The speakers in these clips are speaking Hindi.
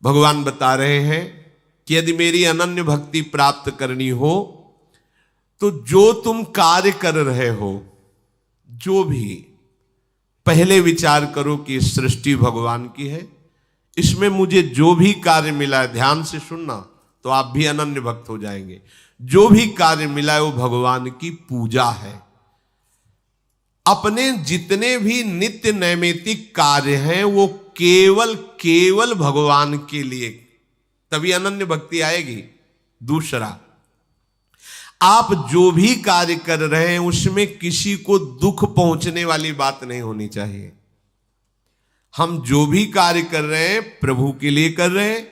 भगवान बता रहे हैं कि यदि मेरी अनन्य भक्ति प्राप्त करनी हो तो जो तुम कार्य कर रहे हो, जो भी, पहले विचार करो कि सृष्टि भगवान की है, इसमें मुझे जो भी कार्य मिला है, ध्यान से सुनना तो आप भी अनन्य भक्त हो जाएंगे। जो भी कार्य मिला है वो भगवान की पूजा है। अपने जितने भी नित्य नैमित्तिक कार्य हैं वो केवल भगवान के लिए, तभी अनन्य भक्ति आएगी। दूसरा, आप जो भी कार्य कर रहे हैं उसमें किसी को दुख पहुंचने वाली बात नहीं होनी चाहिए। हम जो भी कार्य कर रहे हैं प्रभु के लिए कर रहे हैं,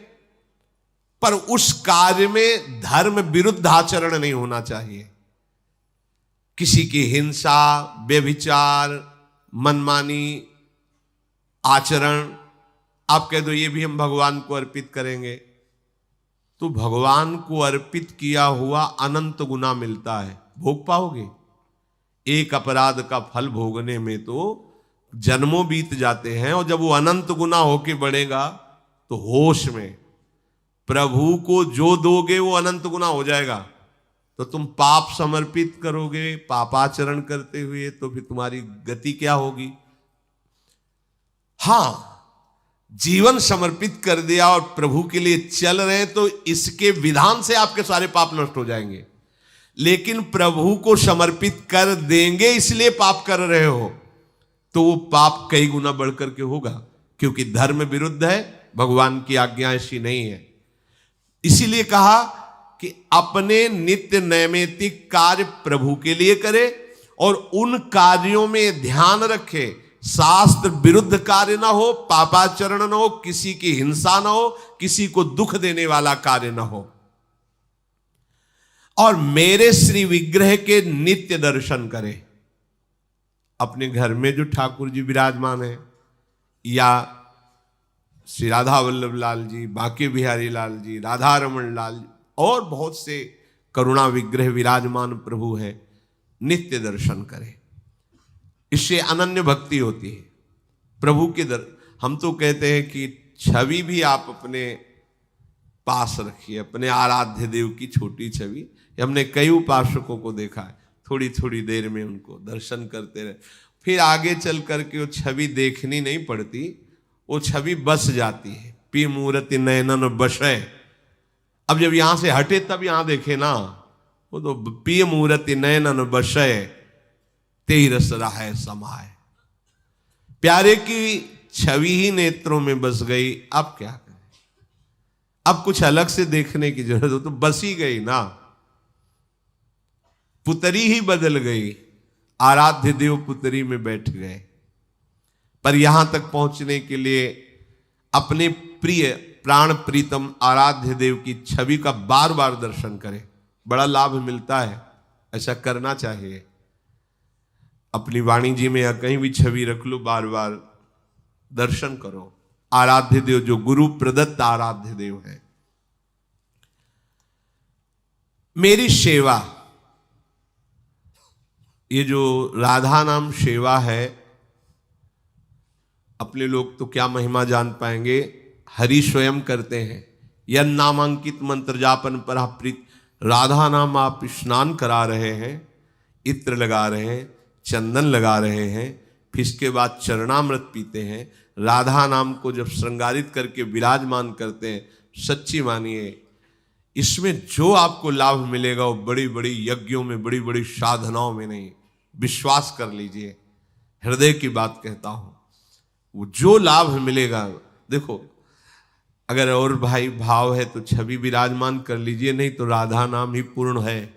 पर उस कार्य में धर्म विरुद्ध आचरण नहीं होना चाहिए। किसी की हिंसा, व्यभिचार, मनमानी आचरण, आप कह दो ये भी हम भगवान को अर्पित करेंगे, तो भगवान को अर्पित किया हुआ अनंत गुना मिलता है, भोग पाओगे। एक अपराध का फल भोगने में तो जन्मों बीत जाते हैं, और जब वो अनंत गुना होके बढ़ेगा तो होश में प्रभु को जो दोगे वो अनंत गुना हो जाएगा। तो तुम पाप समर्पित करोगे पापाचरण करते हुए, तो फिर तुम्हारी गति क्या होगी? हां, जीवन समर्पित कर दिया और प्रभु के लिए चल रहे हैं तो इसके विधान से आपके सारे पाप नष्ट हो जाएंगे। लेकिन प्रभु को समर्पित कर देंगे इसलिए पाप कर रहे हो तो वो पाप कई गुना बढ़कर के होगा, क्योंकि धर्म विरुद्ध है, भगवान की आज्ञा ऐसी नहीं है। इसीलिए कहा कि अपने नित्य नैमित्तिक कार्य प्रभु के लिए करे और उन कार्यों में ध्यान रखे शास्त्र विरुद्ध कार्य ना हो, पापाचरण ना हो, किसी की हिंसा ना हो, किसी को दुख देने वाला कार्य ना हो, और मेरे श्री विग्रह के नित्य दर्शन करे। अपने घर में जो ठाकुर जी विराजमान है, या श्री राधा वल्लभ लाल जी, बांके बिहारी लाल जी, राधा रमन लाल जी, और बहुत से करुणा विग्रह विराजमान प्रभु है, नित्य दर्शन करें। इससे अनन्य भक्ति होती है प्रभु के हम तो कहते हैं कि छवि भी आप अपने पास रखिए, अपने आराध्य देव की छोटी छवि। हमने कई उपासकों को देखा है, थोड़ी थोड़ी देर में उनको दर्शन करते रहे, फिर आगे चल करके वो छवि देखनी नहीं पड़ती, वो छवि बस जाती है। पी मूर्ति नयनन बसै, अब जब यहां से हटे तब यहां देखे ना, वो तो पी मूर्ति नयनन बसै तेई रस रहा समाय। प्यारे की छवि ही नेत्रों में बस गई, अब क्या करें? अब कुछ अलग से देखने की जरूरत हो तो बस ही गई ना, पुतरी ही बदल गई, आराध्य देव पुतरी में बैठ गए। पर यहां तक पहुंचने के लिए अपने प्रिय प्राण प्रीतम आराध्य देव की छवि का बार बार दर्शन करें, बड़ा लाभ मिलता है, ऐसा करना चाहिए। अपनी वाणी जी में या कहीं भी छवि रख लो, बार बार दर्शन करो। आराध्य देव जो गुरु प्रदत्त आराध्य देव है। मेरी सेवा, ये जो राधा नाम सेवा है, अपने लोग तो क्या महिमा जान पाएंगे, हरि स्वयं करते हैं। यन नामांकित मंत्र जापन पर प्रीत, राधा नाम आप स्नान करा रहे हैं, इत्र लगा रहे हैं, चंदन लगा रहे हैं, फिर इसके बाद चरणामृत पीते हैं, राधा नाम को जब श्रृंगारित करके विराजमान करते हैं, सच्ची मानिए इसमें जो आपको लाभ मिलेगा वो बड़ी बड़ी यज्ञों में, बड़ी बड़ी साधनाओं में नहीं, विश्वास कर लीजिए, हृदय की बात कहता हूं। वो जो लाभ मिलेगा, देखो अगर और भाई भाव है तो छवि विराजमान कर लीजिए, नहीं तो राधा नाम ही पूर्ण है।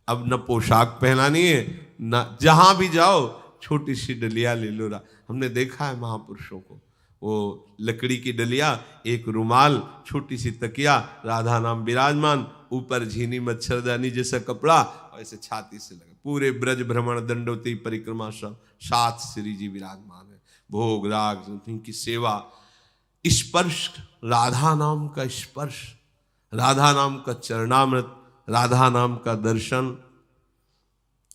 अब न पोशाक पहनानी है, न जहां भी जाओ छोटी सी डलिया ले लो। हमने देखा है महापुरुषों को, वो लकड़ी की डलिया, एक रुमाल, छोटी सी तकिया, राधा नाम विराजमान, ऊपर झीनी मच्छरदानी जैसा कपड़ा, और ऐसे छाती से लगे, पूरे ब्रज भ्रमण दंडवती परिक्रमा सब, सात श्री जी विराजमान है, भोग राग की सेवा, स्पर्श, राधा नाम का स्पर्श, राधा नाम का चरणामृत, राधा नाम का दर्शन,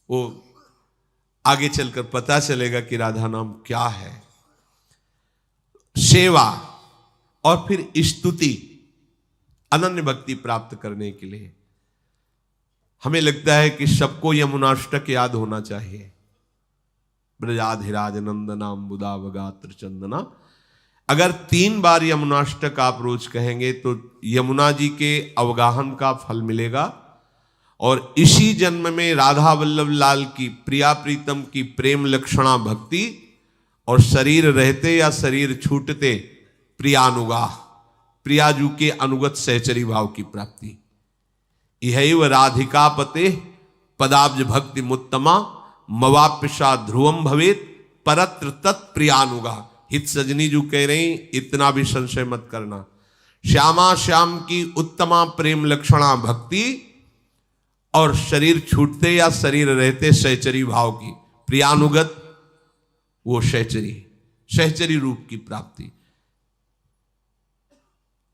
वो आगे चलकर पता चलेगा कि राधा नाम क्या है। सेवा और फिर स्तुति, अनन्य भक्ति प्राप्त करने के लिए हमें लगता है कि सबको यमुनाष्टक याद होना चाहिए। ब्रजाधिराज नंदनाम बुदावगात्र चंदना, अगर 3 बार यमुनाष्टक आप रोज कहेंगे तो यमुना जी के अवगाहन का फल मिलेगा, और इसी जन्म में राधा वल्लभ लाल की प्रिया प्रीतम की प्रेम लक्षणा भक्ति, और शरीर रहते या शरीर छूटते प्रियानुगाह, प्रियाजू के अनुगत सहचरी भाव की प्राप्ति। इहैव राधिका पते पदाब्ज भक्ति मुत्तमा मवाप्यशा ध्रुवम भवेत परत्र तत्प्रियानुगाह। हित सजनी जो कह रही, इतना भी संशय मत करना, श्यामा श्याम की उत्तमा प्रेम लक्षणा भक्ति और शरीर छूटते या शरीर रहते सहचरी भाव की प्रियानुगत, वो सहचरी रूप की प्राप्ति।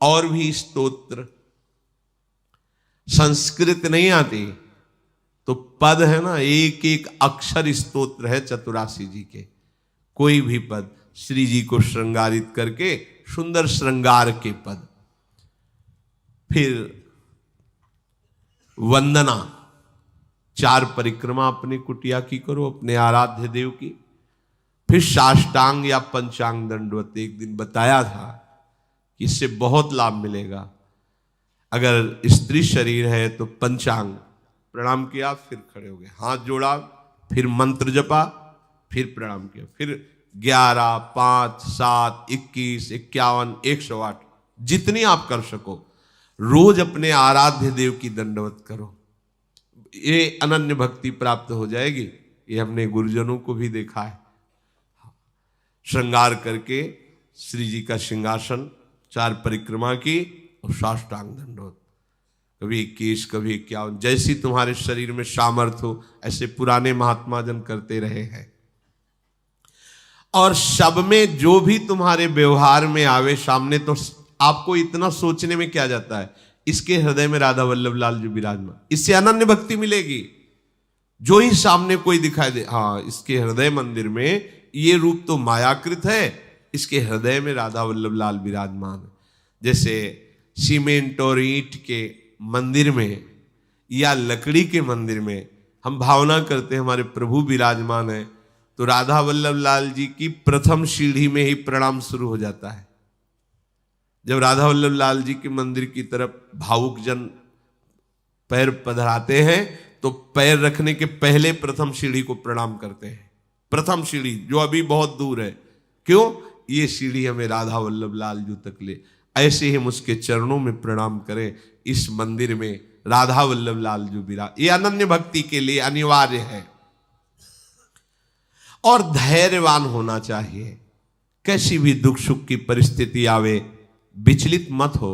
और भी स्तोत्र संस्कृत नहीं आती तो पद है ना, एक एक अक्षर स्तोत्र है चतुरासी जी के। कोई भी पद श्री जी को श्रृंगारित करके सुंदर श्रृंगार के पद। फिर वंदना, 4 परिक्रमा अपने कुटिया की करो, अपने आराध्य देव की। फिर साष्टांग या पंचांग दंडवत, एक दिन बताया था कि इससे बहुत लाभ मिलेगा। अगर स्त्री शरीर है तो पंचांग प्रणाम किया, फिर खड़े हो गए, हाथ जोड़ा, फिर मंत्र जपा, फिर प्रणाम किया, फिर 11, 5, 7, 21, 51, 108 जितनी आप कर सको रोज अपने आराध्य देव की दंडवत करो। ये अनन्य भक्ति प्राप्त हो जाएगी। ये हमने गुरुजनों को भी देखा है, श्रृंगार करके श्री जी का सिंहासन 4 परिक्रमा की और साष्टांग दंडवत, कभी 21, कभी 51, जैसी तुम्हारे शरीर में सामर्थ्य हो ऐसे पुराने महात्मा जन करते रहे हैं। और सब में जो भी तुम्हारे व्यवहार में आवे सामने, तो आपको इतना सोचने में क्या जाता है, इसके हृदय में राधा वल्लभ लाल जो विराजमान, इससे अनन्य भक्ति मिलेगी। जो ही सामने कोई दिखाई दे, हाँ इसके हृदय मंदिर में ये रूप तो मायाकृत है, इसके हृदय में राधा वल्लभ लाल विराजमान है। जैसे सीमेंट और ईंट के मंदिर में या लकड़ी के मंदिर में हम भावना करते हैं हमारे प्रभु विराजमान है, तो राधा वल्लभ लाल जी की प्रथम सीढ़ी में ही प्रणाम शुरू हो जाता है। जब राधा वल्लभ लाल जी के मंदिर की तरफ भावुक जन पैर पधराते हैं तो पैर रखने के पहले प्रथम सीढ़ी को प्रणाम करते हैं। प्रथम सीढ़ी जो अभी बहुत दूर है, क्यों? ये सीढ़ी हमें राधा वल्लभ लाल जी तक ले। ऐसे ही हम उसके चरणों में प्रणाम करें। इस मंदिर में राधा वल्लभ लाल जी विराज, ये अनन्य भक्ति के लिए अनिवार्य है। और धैर्यवान होना चाहिए। कैसी भी दुख सुख की परिस्थिति आवे, विचलित मत हो।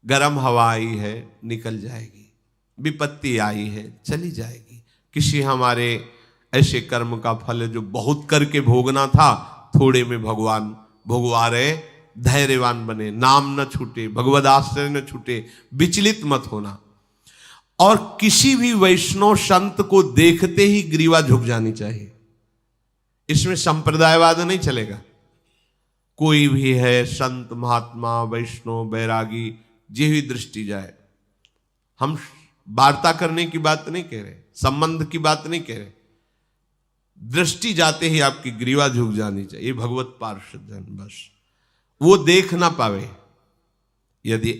गर्म हवा आई है, निकल जाएगी। विपत्ति आई है, चली जाएगी। किसी हमारे ऐसे कर्म का फल है जो बहुत करके भोगना था, थोड़े में भगवान भोगवा रहे। धैर्यवान बने, नाम न छूटे, भगवद आश्रय न छूटे, विचलित मत होना। और किसी भी वैष्णव संत को देखते ही ग्रीवा झुक जानी चाहिए। इसमें संप्रदायवाद नहीं चलेगा। कोई भी है, संत महात्मा वैष्णव बैरागी, जी हुई दृष्टि जाए। हम वार्ता करने की बात नहीं कह रहे, संबंध की बात नहीं कह रहे। दृष्टि जाते ही आपकी ग्रीवा झुक जानी चाहिए। भगवत पार्षद जन बस वो देख ना पावे। यदि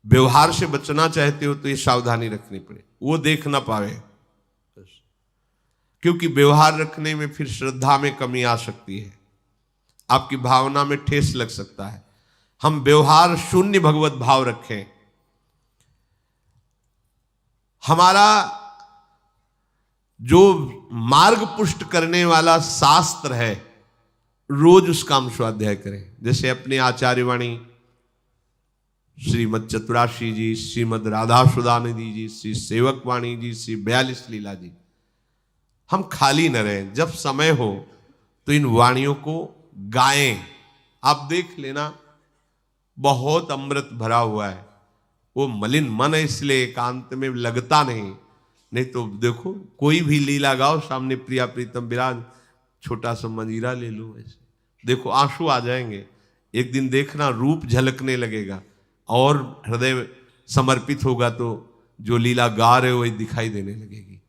व्यवहार से बचना चाहते हो तो ये सावधानी रखनी पड़े, वो देख ना पावे। क्योंकि व्यवहार रखने में फिर श्रद्धा में कमी आ सकती है, आपकी भावना में ठेस लग सकता है। हम व्यवहार शून्य भगवत भाव रखें। हमारा जो मार्ग पुष्ट करने वाला शास्त्र है, रोज उसका हम स्वाध्याय करें। जैसे अपने आचार्यवाणी श्रीमद चतुराशी जी, श्रीमद राधा सुदानिधि जी, श्री सेवक वाणी जी, श्री 42 लीला जी, हम खाली न रहें। जब समय हो तो इन वाणियों को गाएं। आप देख लेना, बहुत अमृत भरा हुआ है। वो मलिन मन है, इसलिए एकांत में लगता नहीं तो देखो कोई भी लीला गाओ, सामने प्रिया प्रीतम विराज, छोटा सा मंजीरा ले लो, ऐसे देखो आंसू आ जाएंगे। एक दिन देखना रूप झलकने लगेगा और हृदय समर्पित होगा तो जो लीला गा रहे हो वही दिखाई देने लगेगी।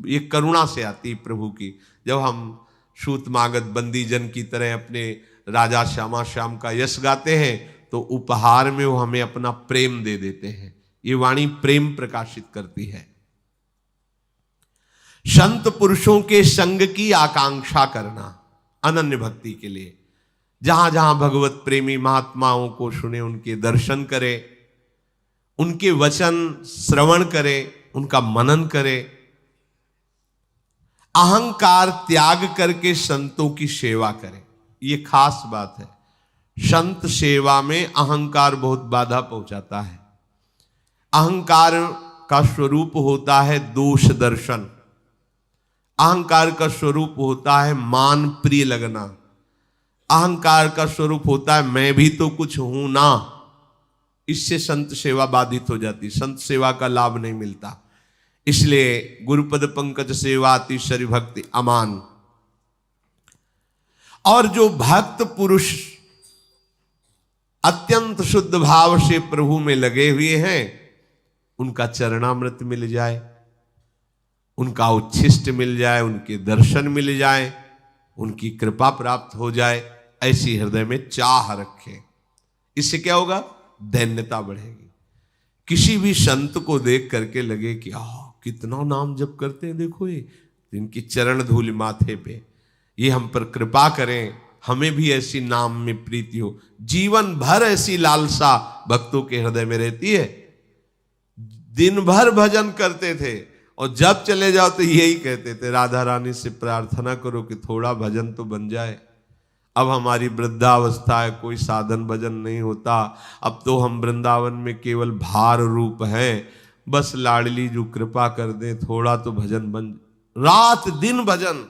ये करुणा से आती है प्रभु की। जब हम सूत मागध बंदी जन की तरह अपने राजा श्यामा श्याम का यश गाते हैं तो उपहार में वो हमें अपना प्रेम दे देते हैं। ये वाणी प्रेम प्रकाशित करती है। संत पुरुषों के संग की आकांक्षा करना अनन्य भक्ति के लिए। जहां जहां भगवत प्रेमी महात्माओं को सुने, उनके दर्शन करे, उनके वचन श्रवण करे, उनका मनन करे। अहंकार त्याग करके संतों की सेवा करें। ये खास बात है। संत सेवा में अहंकार बहुत बाधा पहुंचाता है। अहंकार का स्वरूप होता है दोष दर्शन। अहंकार का स्वरूप होता है मान प्रिय लगना। अहंकार का स्वरूप होता है मैं भी तो कुछ हूं ना। इससे संत सेवा बाधित हो जाती, संत सेवा का लाभ नहीं मिलता। इसलिए गुरुपद पंकज सेवा तीसरी भक्ति अमान। और जो भक्त पुरुष अत्यंत शुद्ध भाव से प्रभु में लगे हुए हैं, उनका चरणामृत मिल जाए, उनका उच्छिष्ट मिल जाए, उनके दर्शन मिल जाए, उनकी कृपा प्राप्त हो जाए, ऐसी हृदय में चाह रखें। इससे क्या होगा? दैन्यता बढ़ेगी। किसी भी संत को देख करके लगे कि कितना नाम जप करते हैं, देखो ये इनकी चरण धूल माथे पे, ये हम पर कृपा करें, हमें भी ऐसी नाम में प्रीति हो। जीवन भर ऐसी लालसा भक्तों के हृदय में रहती है। दिन भर भजन करते थे और जब चले जाओ तो यही कहते थे, राधा रानी से प्रार्थना करो कि थोड़ा भजन तो बन जाए। अब हमारी वृद्धावस्था है, कोई साधन भजन नहीं होता। अब तो हम वृंदावन में केवल भार रूप हैं, बस लाडली जो कृपा कर दे, थोड़ा तो भजन बन। रात दिन भजन,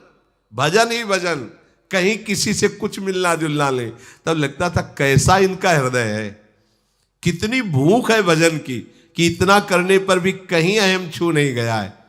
भजन ही भजन, कहीं किसी से कुछ मिलना जुलना ले। तब लगता था कैसा इनका हृदय है, कितनी भूख है भजन की, कि इतना करने पर भी कहीं अहम छू नहीं गया है।